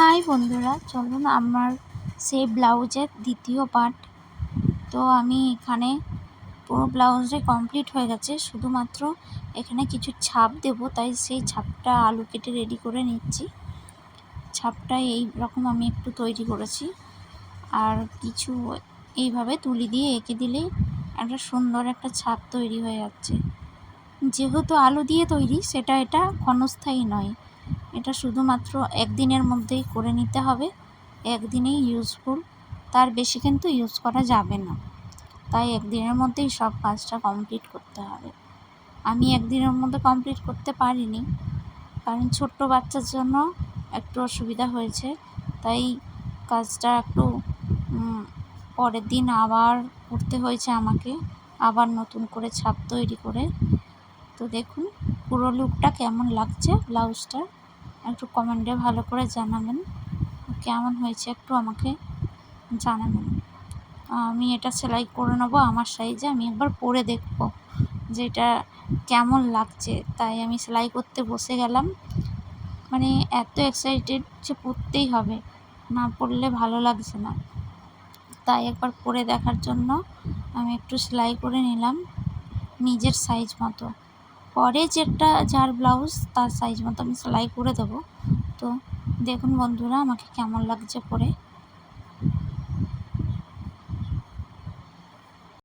High বন্ধুরা, চলুন আমার সেই ব্লাউজের দ্বিতীয় পার্ট। তো আমি এখানে পুরো ব্লাউজে কমপ্লিট হয়ে গেছে, শুধুমাত্র এখানে কিছু ছাপ দেব, তাই সেই ছাপটা আলু কেটে রেডি করে নিচ্ছি। ছাপটা এই রকম আমি একটু তৈরি করেছি, আর কিছু এইভাবে তুলি দিয়ে এঁকে দিলেই একটা সুন্দর একটা ছাপ তৈরি হয়ে যাচ্ছে। যেহেতু আলু দিয়ে তৈরি, এটা ক্ষণস্থায়ী নয়, এটা শুধুমাত্র একদিনের মধ্যেই করে নিতে হবে, একদিনেই ইউজফুল, তার বেশি কিন্তু ইউজ করা যাবে না। তাই একদিনের মধ্যেই সব কাজটা কমপ্লিট করতে হবে। আমি একদিনের মধ্যে কমপ্লিট করতে পারিনি, কারণ ছোট্ট বাচ্চার জন্য একটু অসুবিধা হয়েছে, তাই কাজটা একটু পরের দিন আবার করতে হয়েছে আমাকে, আবার নতুন করে ছাপ তৈরি করে। তো দেখুন পুরো লুকটা কেমন লাগছে ব্লাউজটা, একটু কমেন্টে ভালো করে জানাবেন কেমন হয়েছে, একটু আমাকে জানাবেন। আমি এটা সেলাই করে নেবো আমার সাইজে, আমি একবার পরে দেখব যে এটা কেমন লাগছে। তাই আমি সেলাই করতে বসে গেলাম, মানে এত এক্সাইটেড যে পরতেই হবে, না পরলে ভালো লাগছে না। তাই একবার পরে দেখার জন্য আমি একটু সেলাই করে নিলাম নিজের সাইজ মতো। পরে যার ব্লাউজ তার সাইজ মতো আমি সেলাই করে দেবো। তো দেখুন বন্ধুরা আমাকে কেমন লাগছে পরে।